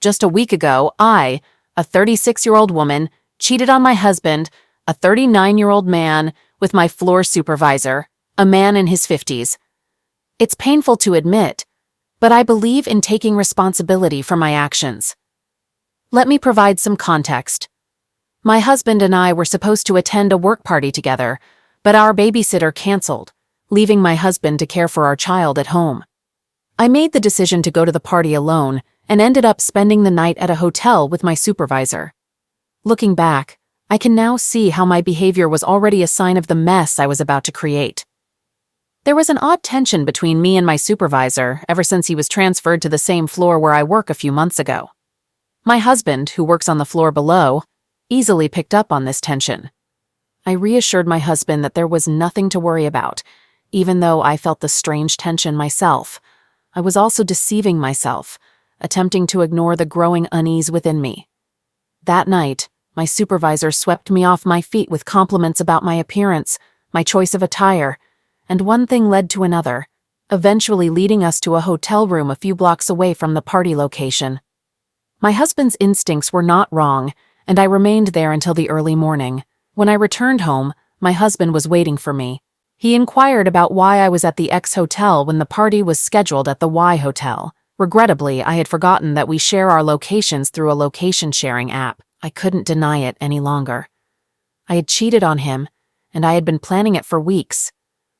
Just a week ago, I, a 36-year-old woman, cheated on my husband, a 39-year-old man, with my floor supervisor, a man in his 50s. It's painful to admit, but I believe in taking responsibility for my actions. Let me provide some context. My husband and I were supposed to attend a work party together, but our babysitter canceled, leaving my husband to care for our child at home. I made the decision to go to the party alone and ended up spending the night at a hotel with my supervisor. Looking back, I can now see how my behavior was already a sign of the mess I was about to create. There was an odd tension between me and my supervisor ever since he was transferred to the same floor where I work a few months ago. My husband, who works on the floor below, easily picked up on this tension. I reassured my husband that there was nothing to worry about, even though I felt the strange tension myself. I was also deceiving myself, attempting to ignore the growing unease within me. That night, my supervisor swept me off my feet with compliments about my appearance, my choice of attire, and one thing led to another, eventually leading us to a hotel room a few blocks away from the party location. My husband's instincts were not wrong, and I remained there until the early morning. When I returned home, my husband was waiting for me. He inquired about why I was at the X hotel when the party was scheduled at the Y hotel. Regrettably, I had forgotten that we share our locations through a location-sharing app. I couldn't deny it any longer. I had cheated on him, and I had been planning it for weeks,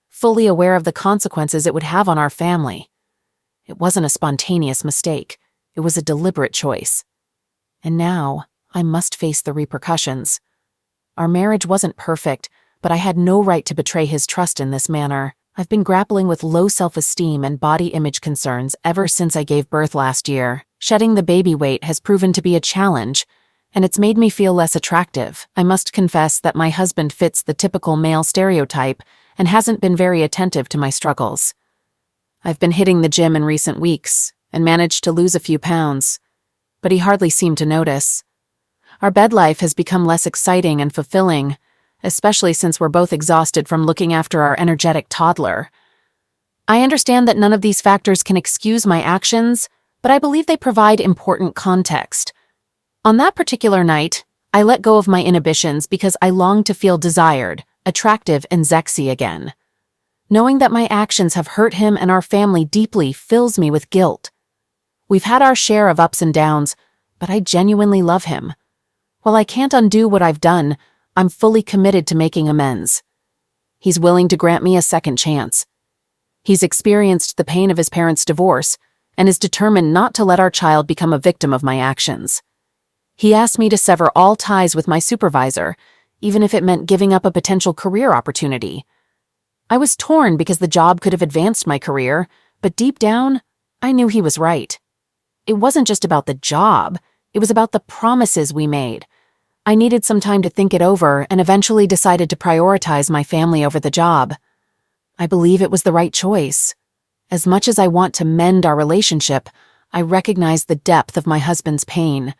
fully aware of the consequences it would have on our family. It wasn't a spontaneous mistake. It was a deliberate choice. And now, I must face the repercussions. Our marriage wasn't perfect, but I had no right to betray his trust in this manner. I've been grappling with low self-esteem and body image concerns ever since I gave birth last year. Shedding the baby weight has proven to be a challenge, and it's made me feel less attractive. I must confess that my husband fits the typical male stereotype and hasn't been very attentive to my struggles. I've been hitting the gym in recent weeks and managed to lose a few pounds, but he hardly seemed to notice. Our bed life has become less exciting and fulfilling, especially since we're both exhausted from looking after our energetic toddler. I understand that none of these factors can excuse my actions, but I believe they provide important context. On that particular night, I let go of my inhibitions because I longed to feel desired, attractive, and sexy again. Knowing that my actions have hurt him and our family deeply fills me with guilt. We've had our share of ups and downs, but I genuinely love him. While I can't undo what I've done, I'm fully committed to making amends. He's willing to grant me a second chance. He's experienced the pain of his parents' divorce and is determined not to let our child become a victim of my actions. He asked me to sever all ties with my supervisor, even if it meant giving up a potential career opportunity. I was torn because the job could have advanced my career, but deep down, I knew he was right. It wasn't just about the job, it was about the promises we made. I needed some time to think it over and eventually decided to prioritize my family over the job. I believe it was the right choice. As much as I want to mend our relationship, I recognize the depth of my husband's pain.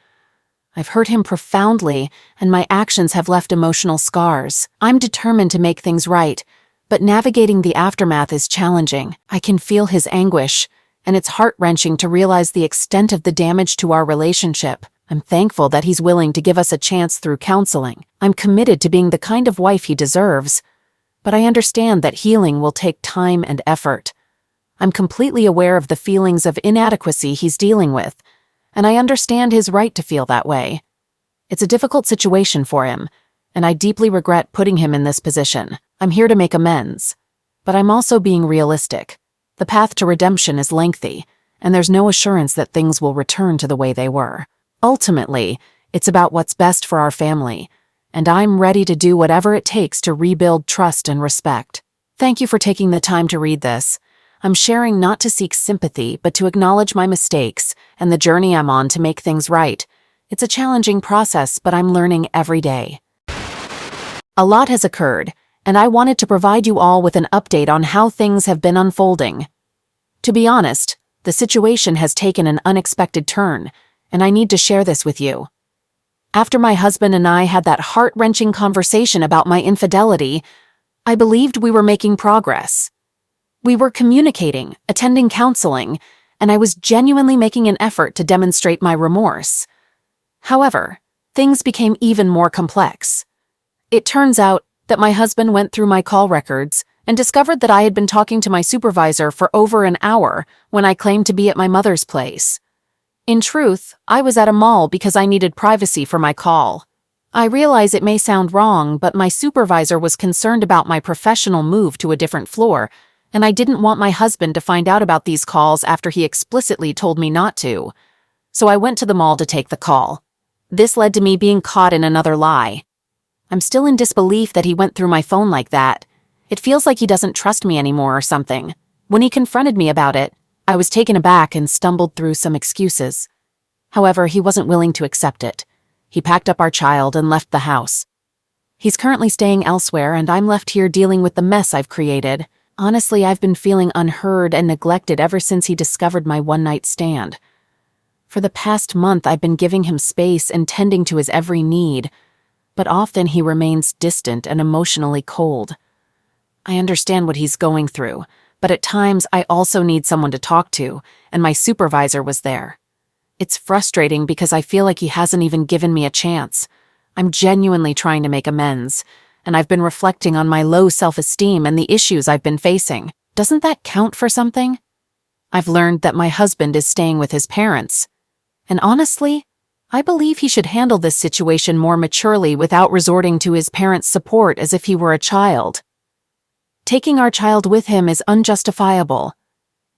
I've hurt him profoundly, and my actions have left emotional scars. I'm determined to make things right, but navigating the aftermath is challenging. I can feel his anguish, and it's heart-wrenching to realize the extent of the damage to our relationship. I'm thankful that he's willing to give us a chance through counseling. I'm committed to being the kind of wife he deserves, but I understand that healing will take time and effort. I'm completely aware of the feelings of inadequacy he's dealing with, and I understand his right to feel that way. It's a difficult situation for him, and I deeply regret putting him in this position. I'm here to make amends, but I'm also being realistic. The path to redemption is lengthy, and there's no assurance that things will return to the way they were. Ultimately, it's about what's best for our family, and I'm ready to do whatever it takes to rebuild trust and respect. Thank you for taking the time to read this. I'm sharing not to seek sympathy, but to acknowledge my mistakes and the journey I'm on to make things right. It's a challenging process, but I'm learning every day. A lot has occurred, and I wanted to provide you all with an update on how things have been unfolding. To be honest, the situation has taken an unexpected turn, and I need to share this with you. After my husband and I had that heart-wrenching conversation about my infidelity, I believed we were making progress. We were communicating, attending counseling, and I was genuinely making an effort to demonstrate my remorse. However, things became even more complex. It turns out that my husband went through my call records and discovered that I had been talking to my supervisor for over an hour when I claimed to be at my mother's place. In truth, I was at a mall because I needed privacy for my call. I realize it may sound wrong, but my supervisor was concerned about my professional move to a different floor, and I didn't want my husband to find out about these calls after he explicitly told me not to. So I went to the mall to take the call. This led to me being caught in another lie. I'm still in disbelief that he went through my phone like that. It feels like he doesn't trust me anymore or something. When he confronted me about it, I was taken aback and stumbled through some excuses. However, he wasn't willing to accept it. He packed up our child and left the house. He's currently staying elsewhere, and I'm left here dealing with the mess I've created. Honestly, I've been feeling unheard and neglected ever since he discovered my one-night stand. For the past month, I've been giving him space and tending to his every need, but often he remains distant and emotionally cold. I understand what he's going through, but at times I also need someone to talk to, and my supervisor was there. It's frustrating because I feel like he hasn't even given me a chance. I'm genuinely trying to make amends, and I've been reflecting on my low self-esteem and the issues I've been facing. Doesn't that count for something? I've learned that my husband is staying with his parents, and honestly, I believe he should handle this situation more maturely without resorting to his parents' support as if he were a child. Taking our child with him is unjustifiable.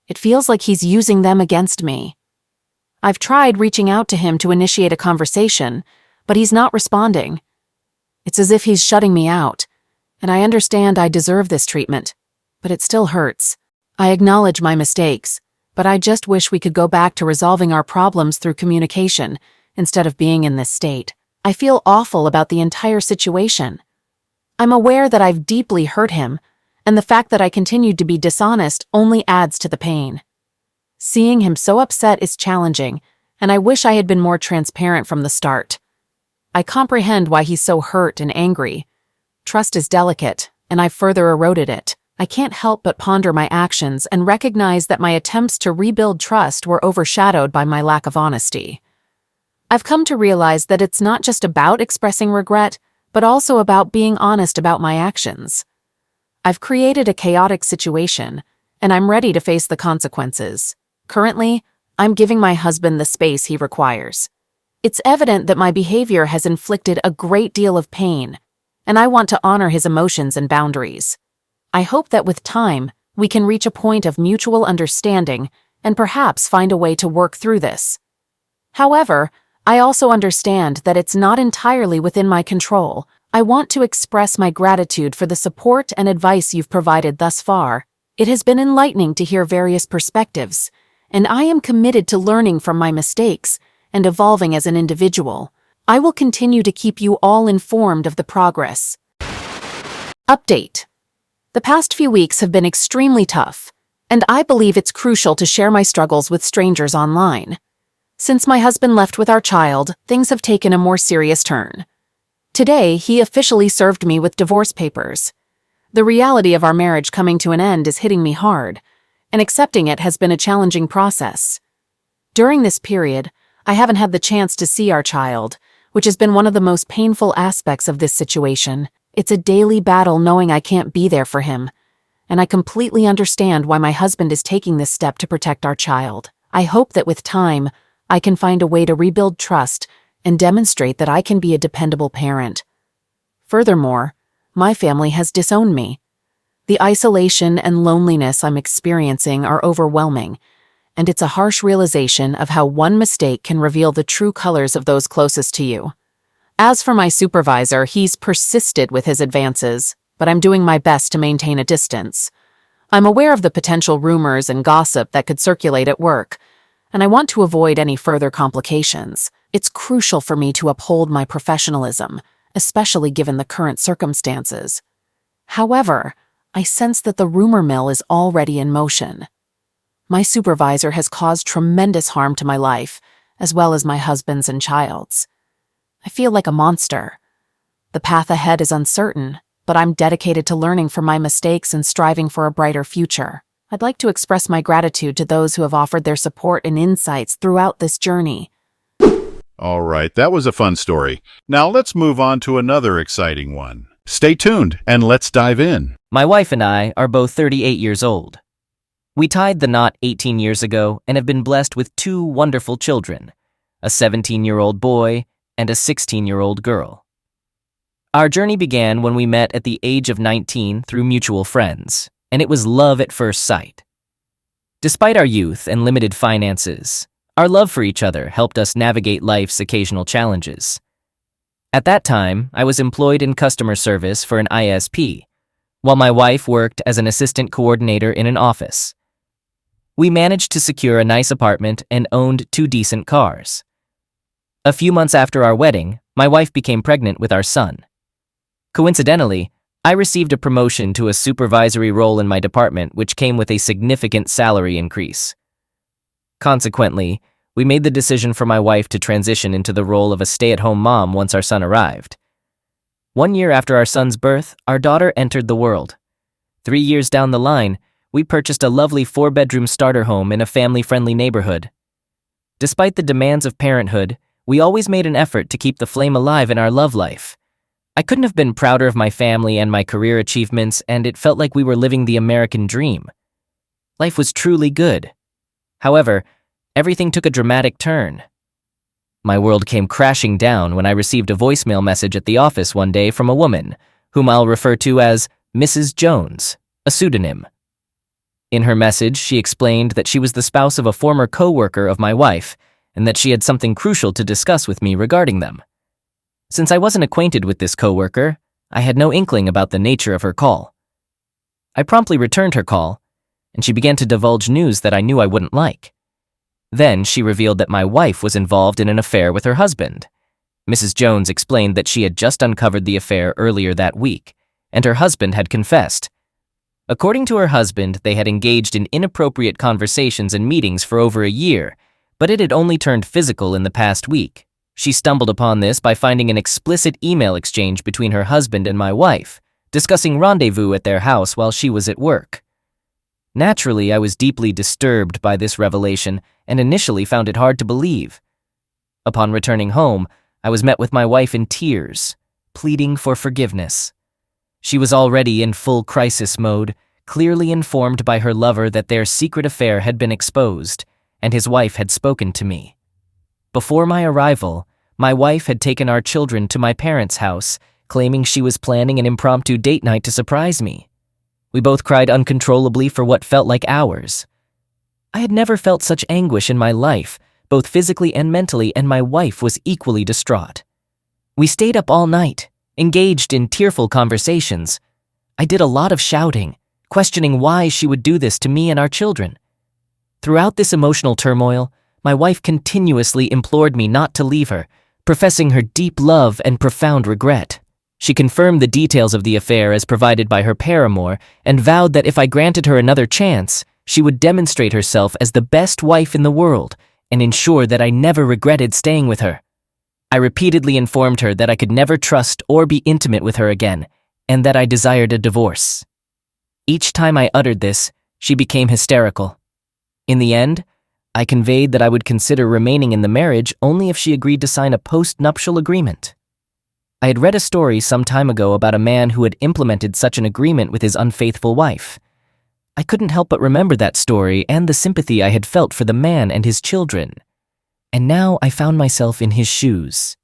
It feels like he's using them against me. I've tried reaching out to him to initiate a conversation, but he's not responding. It's as if he's shutting me out, and I understand I deserve this treatment, but it still hurts. I acknowledge my mistakes, but I just wish we could go back to resolving our problems through communication instead of being in this state. I feel awful about the entire situation. I'm aware that I've deeply hurt him, and the fact that I continued to be dishonest only adds to the pain. Seeing him so upset is challenging, and I wish I had been more transparent from the start. I comprehend why he's so hurt and angry. Trust is delicate, and I've further eroded it. I can't help but ponder my actions and recognize that my attempts to rebuild trust were overshadowed by my lack of honesty. I've come to realize that it's not just about expressing regret, but also about being honest about my actions. I've created a chaotic situation, and I'm ready to face the consequences. Currently, I'm giving my husband the space he requires. It's evident that my behavior has inflicted a great deal of pain, and I want to honor his emotions and boundaries. I hope that with time, we can reach a point of mutual understanding and perhaps find a way to work through this. However, I also understand that it's not entirely within my control. I want to express my gratitude for the support and advice you've provided thus far. It has been enlightening to hear various perspectives, and I am committed to learning from my mistakes and evolving as an individual. I will continue to keep you all informed of the progress. Update. The past few weeks have been extremely tough, and I believe it's crucial to share my struggles with strangers online. Since my husband left with our child, things have taken a more serious turn. Today, he officially served me with divorce papers. The reality of our marriage coming to an end is hitting me hard, and accepting it has been a challenging process. During this period, I haven't had the chance to see our child, which has been one of the most painful aspects of this situation. It's a daily battle knowing I can't be there for him, and I completely understand why my husband is taking this step to protect our child. I hope that with time, I can find a way to rebuild trust and demonstrate that I can be a dependable parent. Furthermore, my family has disowned me. The isolation and loneliness I'm experiencing are overwhelming, and it's a harsh realization of how one mistake can reveal the true colors of those closest to you. As for my supervisor, he's persisted with his advances, but I'm doing my best to maintain a distance. I'm aware of the potential rumors and gossip that could circulate at work, and I want to avoid any further complications. It's crucial for me to uphold my professionalism, especially given the current circumstances. However, I sense that the rumor mill is already in motion. My supervisor has caused tremendous harm to my life, as well as my husband's and child's. I feel like a monster. The path ahead is uncertain, but I'm dedicated to learning from my mistakes and striving for a brighter future. I'd like to express my gratitude to those who have offered their support and insights throughout this journey. All right, that was a fun story. Now let's move on to another exciting one. Stay tuned and let's dive in. My wife and I are both 38 years old. We tied the knot 18 years ago and have been blessed with two wonderful children, a 17-year-old boy and a 16-year-old girl. Our journey began when we met at the age of 19 through mutual friends, and it was love at first sight. Despite our youth and limited finances, our love for each other helped us navigate life's occasional challenges. At that time, I was employed in customer service for an ISP, while my wife worked as an assistant coordinator in an office. We managed to secure a nice apartment and owned 2 decent cars. A few months after our wedding, my wife became pregnant with our son. Coincidentally, I received a promotion to a supervisory role in my department, which came with a significant salary increase. Consequently, we made the decision for my wife to transition into the role of a stay-at-home mom once our son arrived. 1 year after our son's birth, our daughter entered the world. 3 years down the line, we purchased a lovely 4-bedroom starter home in a family-friendly neighborhood. Despite the demands of parenthood, we always made an effort to keep the flame alive in our love life. I couldn't have been prouder of my family and my career achievements, and it felt like we were living the American dream. Life was truly good. However, everything took a dramatic turn. My world came crashing down when I received a voicemail message at the office one day from a woman, whom I'll refer to as Mrs. Jones, a pseudonym. In her message, she explained that she was the spouse of a former co-worker of my wife, and that she had something crucial to discuss with me regarding them. Since I wasn't acquainted with this co-worker, I had no inkling about the nature of her call. I promptly returned her call, and she began to divulge news that I knew I wouldn't like. Then she revealed that my wife was involved in an affair with her husband. Mrs. Jones explained that she had just uncovered the affair earlier that week, and her husband had confessed. According to her husband, they had engaged in inappropriate conversations and meetings for over a year, but it had only turned physical in the past week. She stumbled upon this by finding an explicit email exchange between her husband and my wife, discussing rendezvous at their house while she was at work. Naturally, I was deeply disturbed by this revelation and initially found it hard to believe. Upon returning home, I was met with my wife in tears, pleading for forgiveness. She was already in full crisis mode, clearly informed by her lover that their secret affair had been exposed, and his wife had spoken to me. Before my arrival, my wife had taken our children to my parents' house, claiming she was planning an impromptu date night to surprise me. We both cried uncontrollably for what felt like hours. I had never felt such anguish in my life, both physically and mentally, and my wife was equally distraught. We stayed up all night, engaged in tearful conversations. I did a lot of shouting, questioning why she would do this to me and our children. Throughout this emotional turmoil, my wife continuously implored me not to leave her, professing her deep love and profound regret. She confirmed the details of the affair as provided by her paramour and vowed that if I granted her another chance, she would demonstrate herself as the best wife in the world and ensure that I never regretted staying with her. I repeatedly informed her that I could never trust or be intimate with her again, and that I desired a divorce. Each time I uttered this, she became hysterical. In the end, I conveyed that I would consider remaining in the marriage only if she agreed to sign a post-nuptial agreement. I had read a story some time ago about a man who had implemented such an agreement with his unfaithful wife. I couldn't help but remember that story and the sympathy I had felt for the man and his children. And now I found myself in his shoes.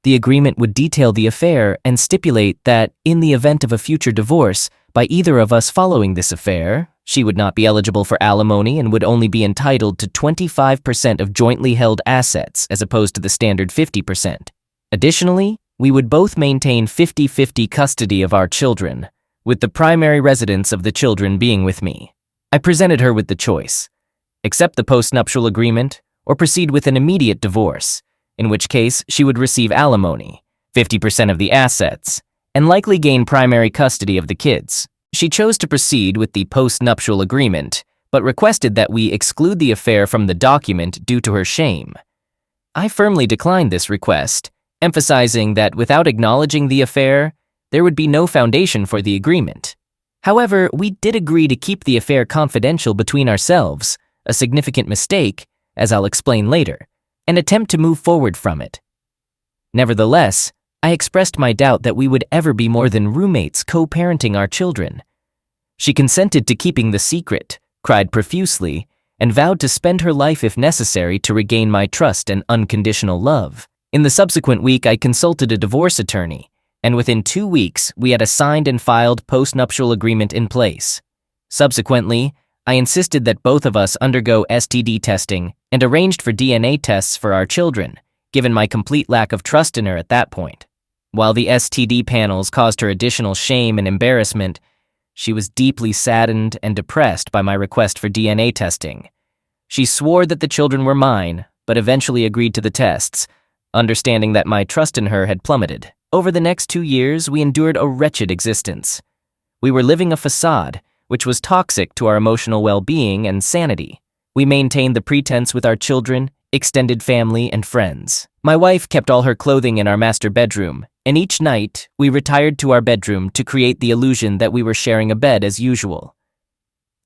The agreement would detail the affair and stipulate that, in the event of a future divorce, by either of us following this affair, she would not be eligible for alimony and would only be entitled to 25% of jointly held assets as opposed to the standard 50%. Additionally, we would both maintain 50-50 custody of our children, with the primary residence of the children being with me. I presented her with the choice: accept the postnuptial agreement or proceed with an immediate divorce, in which case she would receive alimony, 50% of the assets, and likely gain primary custody of the kids. She chose to proceed with the post-nuptial agreement, but requested that we exclude the affair from the document due to her shame. I firmly declined this request, emphasizing that without acknowledging the affair, there would be no foundation for the agreement. However, we did agree to keep the affair confidential between ourselves, a significant mistake, as I'll explain later, and attempt to move forward from it. Nevertheless, I expressed my doubt that we would ever be more than roommates co-parenting our children. She consented to keeping the secret, cried profusely, and vowed to spend her life if necessary to regain my trust and unconditional love. In the subsequent week, I consulted a divorce attorney, and within 2 weeks, we had a signed and filed postnuptial agreement in place. Subsequently, I insisted that both of us undergo STD testing and arranged for DNA tests for our children, given my complete lack of trust in her at that point. While the STD panels caused her additional shame and embarrassment, she was deeply saddened and depressed by my request for DNA testing. She swore that the children were mine, but eventually agreed to the tests, understanding that my trust in her had plummeted. Over the next 2 years, we endured a wretched existence. We were living a facade, which was toxic to our emotional well-being and sanity. We maintained the pretense with our children, extended family, and friends. My wife kept all her clothing in our master bedroom, and each night, we retired to our bedroom to create the illusion that we were sharing a bed as usual.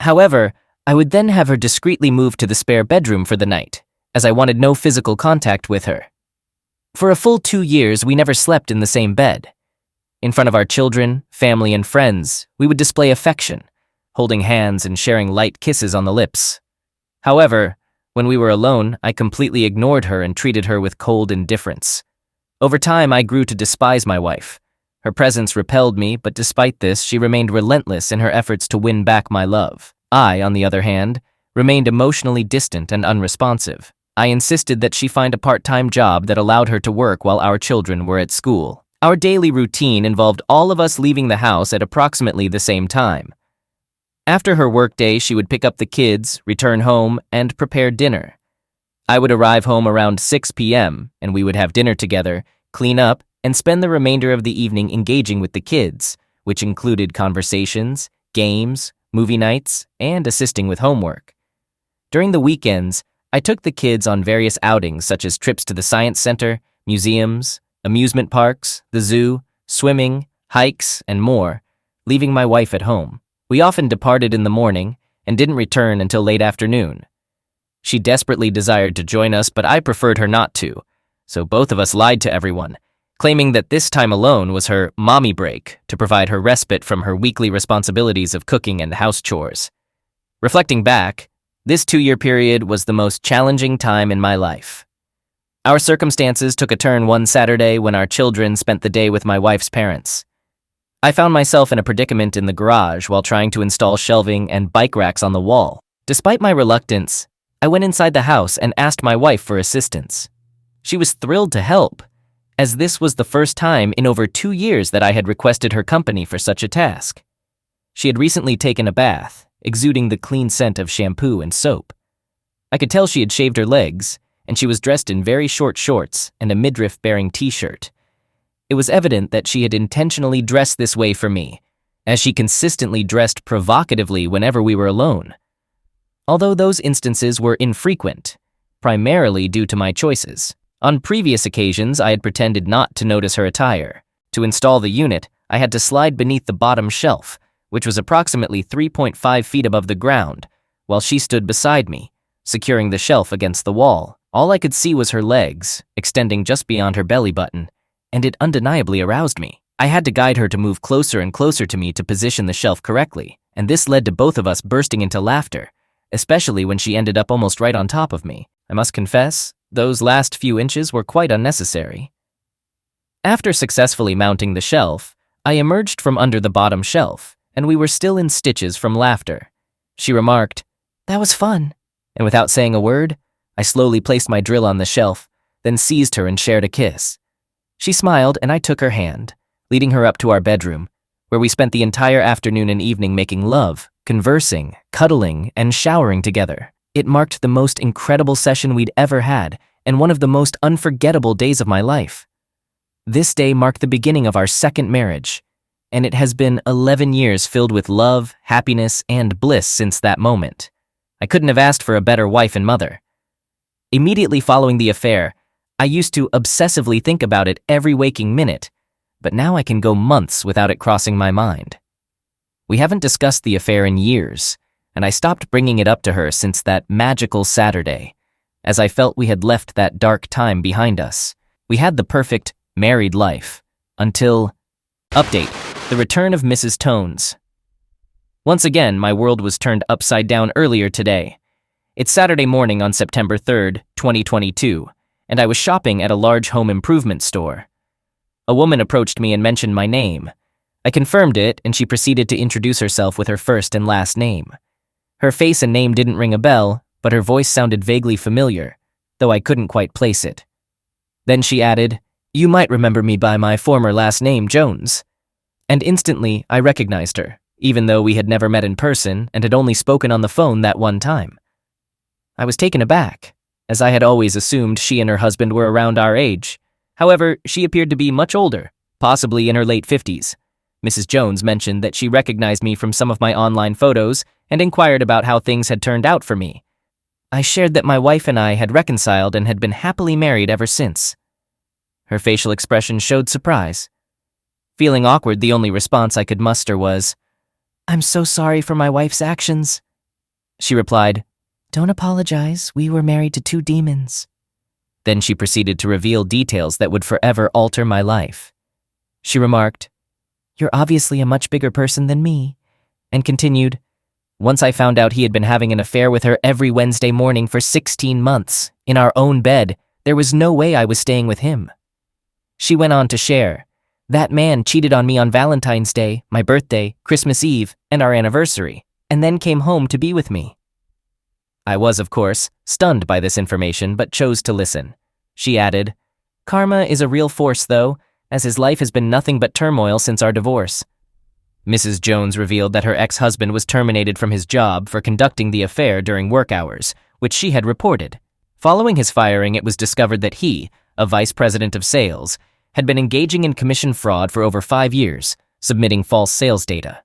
However, I would then have her discreetly move to the spare bedroom for the night, as I wanted no physical contact with her. For a full 2 years, we never slept in the same bed. In front of our children, family, and friends, we would display affection, holding hands and sharing light kisses on the lips. However, when we were alone, I completely ignored her and treated her with cold indifference. Over time, I grew to despise my wife. Her presence repelled me, but despite this, she remained relentless in her efforts to win back my love. I, on the other hand, remained emotionally distant and unresponsive. I insisted that she find a part-time job that allowed her to work while our children were at school. Our daily routine involved all of us leaving the house at approximately the same time. After her workday, she would pick up the kids, return home, and prepare dinner. I would arrive home around 6 p.m., and we would have dinner together, clean up, and spend the remainder of the evening engaging with the kids, which included conversations, games, movie nights, and assisting with homework. During the weekends, I took the kids on various outings such as trips to the science center, museums, amusement parks, the zoo, swimming, hikes, and more, leaving my wife at home. We often departed in the morning and didn't return until late afternoon. She desperately desired to join us, but I preferred her not to, so both of us lied to everyone, claiming that this time alone was her mommy break to provide her respite from her weekly responsibilities of cooking and house chores. Reflecting back, this 2-year period was the most challenging time in my life. Our circumstances took a turn one Saturday when our children spent the day with my wife's parents. I found myself in a predicament in the garage while trying to install shelving and bike racks on the wall. Despite my reluctance, I went inside the house and asked my wife for assistance. She was thrilled to help, as this was the first time in over 2 years that I had requested her company for such a task. She had recently taken a bath, exuding the clean scent of shampoo and soap. I could tell she had shaved her legs, and she was dressed in very short shorts and a midriff-bearing t-shirt. It was evident that she had intentionally dressed this way for me, as she consistently dressed provocatively whenever we were alone. Although those instances were infrequent, primarily due to my choices. On previous occasions, I had pretended not to notice her attire. To install the unit, I had to slide beneath the bottom shelf, which was approximately 3.5 feet above the ground, while she stood beside me, securing the shelf against the wall. All I could see was her legs, extending just beyond her belly button, and it undeniably aroused me. I had to guide her to move closer and closer to me to position the shelf correctly, and this led to both of us bursting into laughter, especially when she ended up almost right on top of me. I must confess, those last few inches were quite unnecessary. After successfully mounting the shelf, I emerged from under the bottom shelf, and we were still in stitches from laughter. She remarked, "That was fun," and without saying a word, I slowly placed my drill on the shelf, then seized her and shared a kiss. She smiled, and I took her hand, leading her up to our bedroom, where we spent the entire afternoon and evening making love, conversing, cuddling, and showering together. It marked the most incredible session we'd ever had, and one of the most unforgettable days of my life. This day marked the beginning of our second marriage, and it has been 11 years filled with love, happiness, and bliss since that moment. I couldn't have asked for a better wife and mother. Immediately following the affair, I used to obsessively think about it every waking minute, but now I can go months without it crossing my mind. We haven't discussed the affair in years, and I stopped bringing it up to her since that magical Saturday, as I felt we had left that dark time behind us. We had the perfect married life until... Update: the return of Mrs. Tones. Once again, my world was turned upside down earlier today. It's Saturday morning on September 3rd, 2022, and I was shopping at a large home improvement store. A woman approached me and mentioned my name. I confirmed it, and she proceeded to introduce herself with her first and last name. Her face and name didn't ring a bell, but her voice sounded vaguely familiar, though I couldn't quite place it. Then she added, "You might remember me by my former last name, Jones." And instantly, I recognized her, even though we had never met in person and had only spoken on the phone that one time. I was taken aback, as I had always assumed she and her husband were around our age. However, she appeared to be much older, possibly in her late 50s. Mrs. Jones mentioned that she recognized me from some of my online photos and inquired about how things had turned out for me. I shared that my wife and I had reconciled and had been happily married ever since. Her facial expression showed surprise. Feeling awkward, the only response I could muster was, "I'm so sorry for my wife's actions." She replied, "Don't apologize, we were married to two demons." Then she proceeded to reveal details that would forever alter my life. She remarked, "You're obviously a much bigger person than me," and continued, "Once I found out he had been having an affair with her every Wednesday morning for 16 months, in our own bed, there was no way I was staying with him." She went on to share, "That man cheated on me on Valentine's Day, my birthday, Christmas Eve, and our anniversary, and then came home to be with me." I was, of course, stunned by this information, but chose to listen. She added, "Karma is a real force, though, as his life has been nothing but turmoil since our divorce." Mrs. Jones revealed that her ex-husband was terminated from his job for conducting the affair during work hours, which she had reported. Following his firing, it was discovered that he, a vice president of sales, had been engaging in commission fraud for over 5 years, submitting false sales data.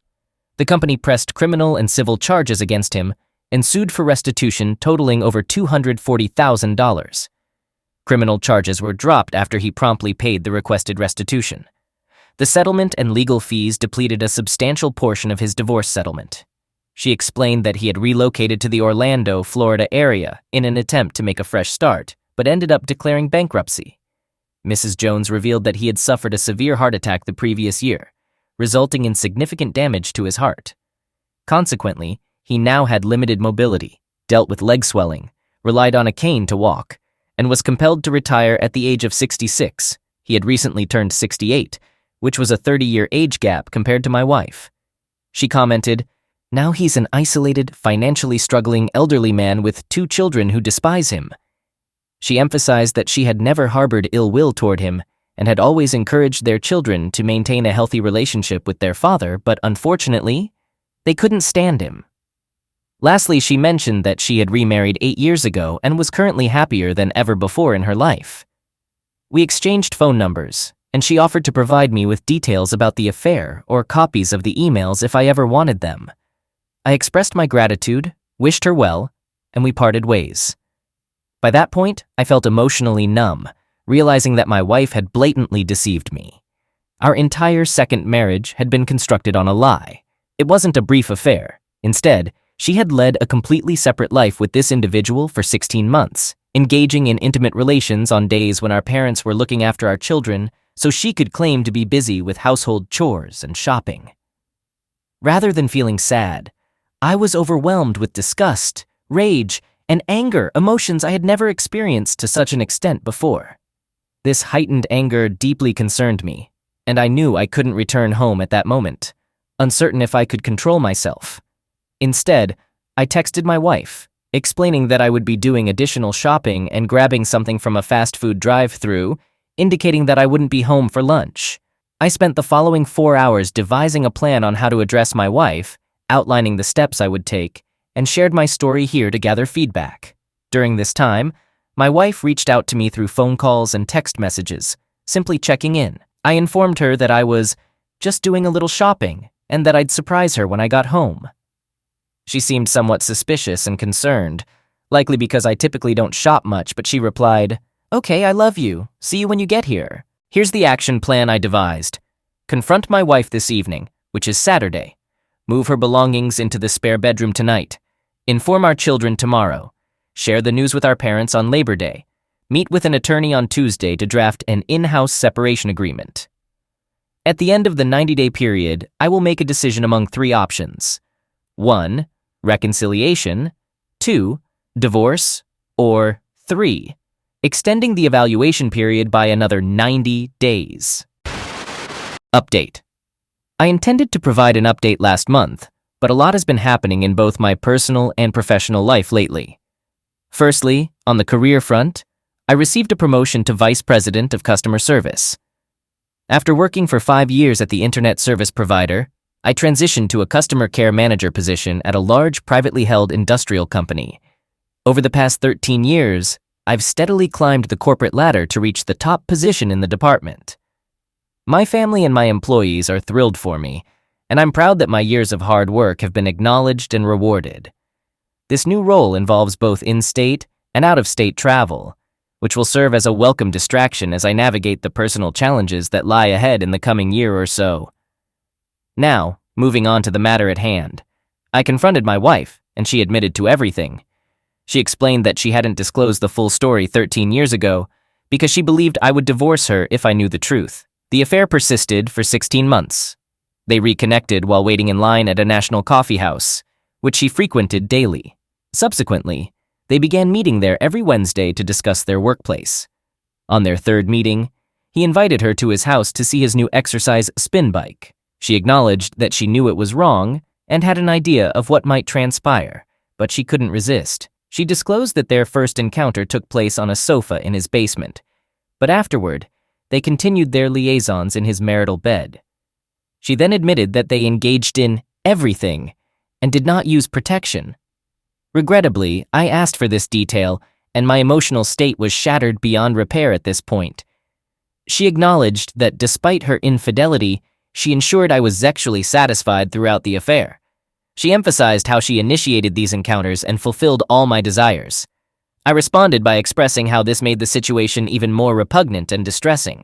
The company pressed criminal and civil charges against him and sued for restitution totaling over $240,000. Criminal charges were dropped after he promptly paid the requested restitution. The settlement and legal fees depleted a substantial portion of his divorce settlement. She explained that he had relocated to the Orlando, Florida area in an attempt to make a fresh start, but ended up declaring bankruptcy. Mrs. Jones revealed that he had suffered a severe heart attack the previous year, resulting in significant damage to his heart. Consequently, he now had limited mobility, dealt with leg swelling, relied on a cane to walk, and was compelled to retire at the age of 66. He had recently turned 68, which was a 30-year age gap compared to my wife. She commented, "Now he's an isolated, financially struggling elderly man with 2 children who despise him." She emphasized that she had never harbored ill will toward him and had always encouraged their children to maintain a healthy relationship with their father, but unfortunately, they couldn't stand him. Lastly, she mentioned that she had remarried 8 years ago and was currently happier than ever before in her life. We exchanged phone numbers, and she offered to provide me with details about the affair or copies of the emails if I ever wanted them. I expressed my gratitude, wished her well, and we parted ways. By that point, I felt emotionally numb, realizing that my wife had blatantly deceived me. Our entire second marriage had been constructed on a lie. It wasn't a brief affair. Instead, she had led a completely separate life with this individual for 16 months, engaging in intimate relations on days when our parents were looking after our children so she could claim to be busy with household chores and shopping. Rather than feeling sad, I was overwhelmed with disgust, rage, and anger, emotions I had never experienced to such an extent before. This heightened anger deeply concerned me, and I knew I couldn't return home at that moment, uncertain if I could control myself. Instead, I texted my wife, explaining that I would be doing additional shopping and grabbing something from a fast food drive-thru, indicating that I wouldn't be home for lunch. I spent the following 4 hours devising a plan on how to address my wife, outlining the steps I would take, and shared my story here to gather feedback. During this time, my wife reached out to me through phone calls and text messages, simply checking in. I informed her that I was just doing a little shopping and that I'd surprise her when I got home. She seemed somewhat suspicious and concerned, likely because I typically don't shop much, but she replied, "Okay, I love you. See you when you get here." Here's the action plan I devised. Confront my wife this evening, which is Saturday. Move her belongings into the spare bedroom tonight. Inform our children tomorrow. Share the news with our parents on Labor Day. Meet with an attorney on Tuesday to draft an in-house separation agreement. At the end of the 90-day period, I will make a decision among 3 options. 1. Reconciliation. 2. Divorce. Or 3. Extending the evaluation period by another 90 days. Update. I intended to provide an update last month, but a lot has been happening in both my personal and professional life lately. Firstly, on the career front, I received a promotion to Vice President of Customer Service. After working for 5 years at the internet service provider, I transitioned to a customer care manager position at a large privately held industrial company. Over the past 13 years, I've steadily climbed the corporate ladder to reach the top position in the department. My family and my employees are thrilled for me, and I'm proud that my years of hard work have been acknowledged and rewarded. This new role involves both in-state and out-of-state travel, which will serve as a welcome distraction as I navigate the personal challenges that lie ahead in the coming year or so. Now, moving on to the matter at hand, I confronted my wife, and she admitted to everything. She explained that she hadn't disclosed the full story 13 years ago because she believed I would divorce her if I knew the truth. The affair persisted for 16 months. They reconnected while waiting in line at a national coffee house, which she frequented daily. Subsequently, they began meeting there every Wednesday to discuss their workplace. On their 3rd meeting, he invited her to his house to see his new exercise spin bike. She acknowledged that she knew it was wrong and had an idea of what might transpire, but she couldn't resist. She disclosed that their first encounter took place on a sofa in his basement, but afterward, they continued their liaisons in his marital bed. She then admitted that they engaged in everything and did not use protection. Regrettably, I asked for this detail, and my emotional state was shattered beyond repair at this point. She acknowledged that despite her infidelity, she ensured I was sexually satisfied throughout the affair. She emphasized how she initiated these encounters and fulfilled all my desires. I responded by expressing how this made the situation even more repugnant and distressing.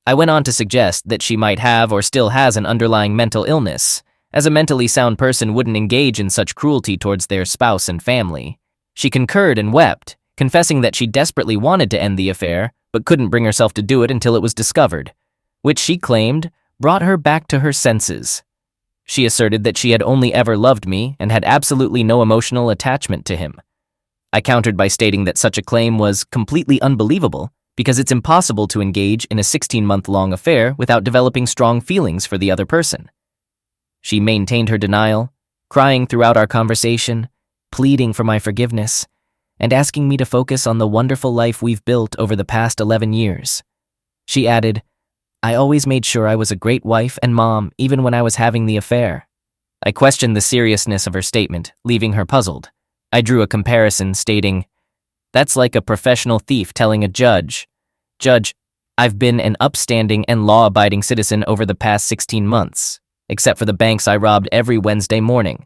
I went on to suggest that she might have or still has an underlying mental illness, as a mentally sound person wouldn't engage in such cruelty towards their spouse and family. She concurred and wept, confessing that she desperately wanted to end the affair, but couldn't bring herself to do it until it was discovered, which she claimed brought her back to her senses. She asserted that she had only ever loved me and had absolutely no emotional attachment to him. I countered by stating that such a claim was completely unbelievable because it's impossible to engage in a 16-month-long affair without developing strong feelings for the other person. She maintained her denial, crying throughout our conversation, pleading for my forgiveness, and asking me to focus on the wonderful life we've built over the past 11 years. She added, "I always made sure I was a great wife and mom even when I was having the affair." I questioned the seriousness of her statement, leaving her puzzled. I drew a comparison, stating, "That's like a professional thief telling a judge, 'Judge, I've been an upstanding and law-abiding citizen over the past 16 months, except for the banks I robbed every Wednesday morning.'"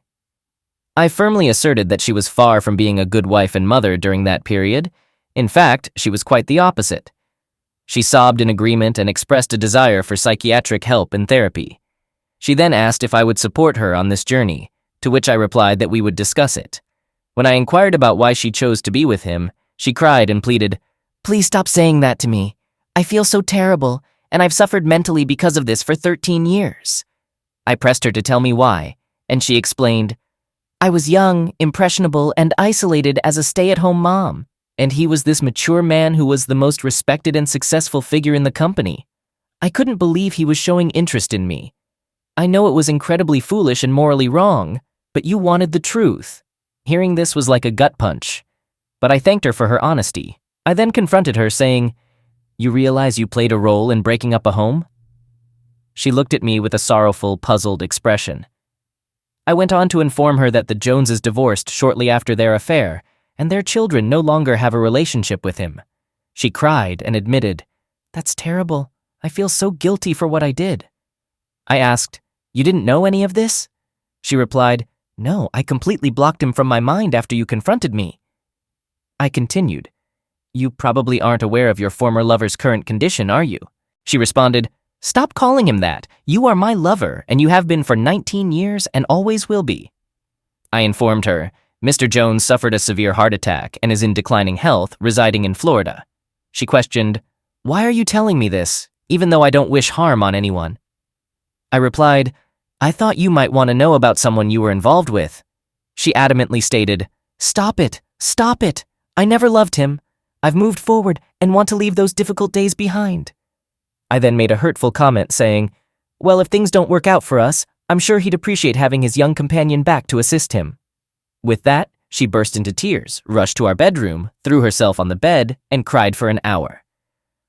I firmly asserted that she was far from being a good wife and mother during that period. In fact, she was quite the opposite. She sobbed in agreement and expressed a desire for psychiatric help and therapy. She then asked if I would support her on this journey, to which I replied that we would discuss it. When I inquired about why she chose to be with him, she cried and pleaded, "Please stop saying that to me. I feel so terrible, and I've suffered mentally because of this for 13 years. I pressed her to tell me why, and she explained, "I was young, impressionable, and isolated as a stay-at-home mom, and he was this mature man who was the most respected and successful figure in the company. I couldn't believe he was showing interest in me. I know it was incredibly foolish and morally wrong, but you wanted the truth." Hearing this was like a gut punch, but I thanked her for her honesty. I then confronted her, saying, "You realize you played a role in breaking up a home?" She looked at me with a sorrowful, puzzled expression. I went on to inform her that the Joneses divorced shortly after their affair, and their children no longer have a relationship with him. She cried and admitted, "That's terrible. I feel so guilty for what I did." I asked, "You didn't know any of this?" She replied, "No, I completely blocked him from my mind after you confronted me." I continued, "You probably aren't aware of your former lover's current condition, are you?" She responded, Stop calling him that. You are my lover, and you have been for 19 years and always will be. I informed her, Mr. Jones suffered a severe heart attack and is in declining health, residing in Florida. She questioned, "Why are you telling me this, even though I don't wish harm on anyone?" I replied, "I thought you might want to know about someone you were involved with." She adamantly stated, "Stop it, stop it. I never loved him. I've moved forward and want to leave those difficult days behind." I then made a hurtful comment saying, "Well, if things don't work out for us, I'm sure he'd appreciate having his young companion back to assist him." With that, she burst into tears, rushed to our bedroom, threw herself on the bed, and cried for an hour.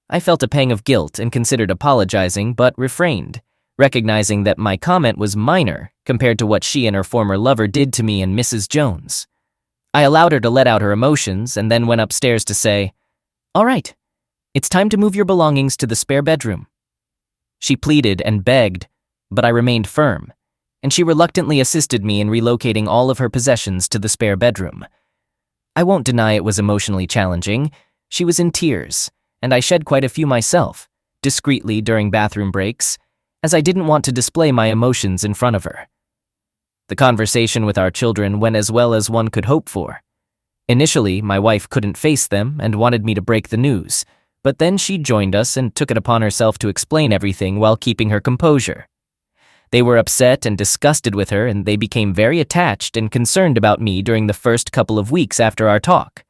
I felt a pang of guilt and considered apologizing, but refrained, recognizing that my comment was minor compared to what she and her former lover did to me and Mrs. Jones. I allowed her to let out her emotions and then went upstairs to say, "All right, it's time to move your belongings to the spare bedroom." She pleaded and begged, but I remained firm, and she reluctantly assisted me in relocating all of her possessions to the spare bedroom. I won't deny it was emotionally challenging. She was in tears, and I shed quite a few myself, discreetly during bathroom breaks, as I didn't want to display my emotions in front of her. The conversation with our children went as well as one could hope for. Initially, my wife couldn't face them and wanted me to break the news, but then she joined us and took it upon herself to explain everything while keeping her composure. They were upset and disgusted with her, and they became very attached and concerned about me during the first couple of weeks after our talk.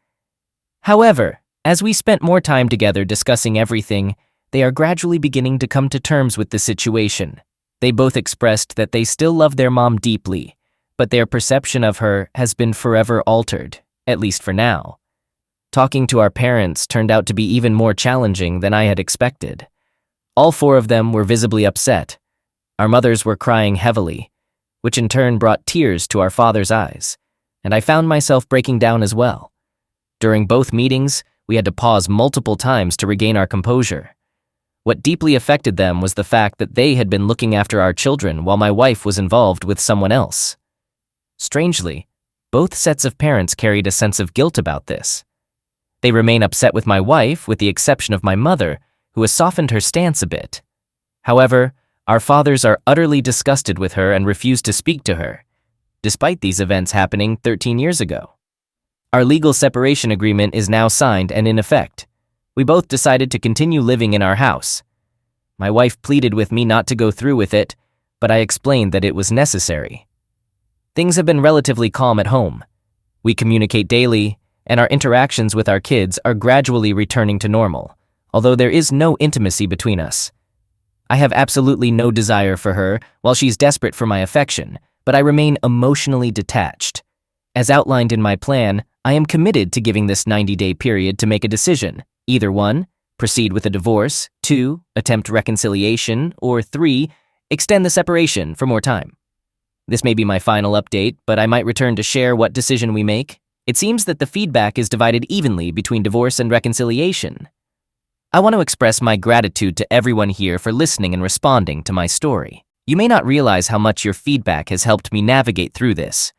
However, as we spent more time together discussing everything, they are gradually beginning to come to terms with the situation. They both expressed that they still love their mom deeply, but their perception of her has been forever altered, at least for now. Talking to our parents turned out to be even more challenging than I had expected. All four of them were visibly upset. Our mothers were crying heavily, which in turn brought tears to our father's eyes, and I found myself breaking down as well. During both meetings, we had to pause multiple times to regain our composure. What deeply affected them was the fact that they had been looking after our children while my wife was involved with someone else. Strangely, both sets of parents carried a sense of guilt about this. They remain upset with my wife, with the exception of my mother, who has softened her stance a bit. However, our fathers are utterly disgusted with her and refuse to speak to her, despite these events happening 13 years ago. Our legal separation agreement is now signed and in effect. We both decided to continue living in our house. My wife pleaded with me not to go through with it, but I explained that it was necessary. Things have been relatively calm at home. We communicate daily, and our interactions with our kids are gradually returning to normal, although there is no intimacy between us. I have absolutely no desire for her while she's desperate for my affection, but I remain emotionally detached. As outlined in my plan, I am committed to giving this 90-day period to make a decision. Either 1, proceed with a divorce, 2, attempt reconciliation, or 3, extend the separation for more time. This may be my final update, but I might return to share what decision we make. It seems that the feedback is divided evenly between divorce and reconciliation. I want to express my gratitude to everyone here for listening and responding to my story. You may not realize how much your feedback has helped me navigate through this.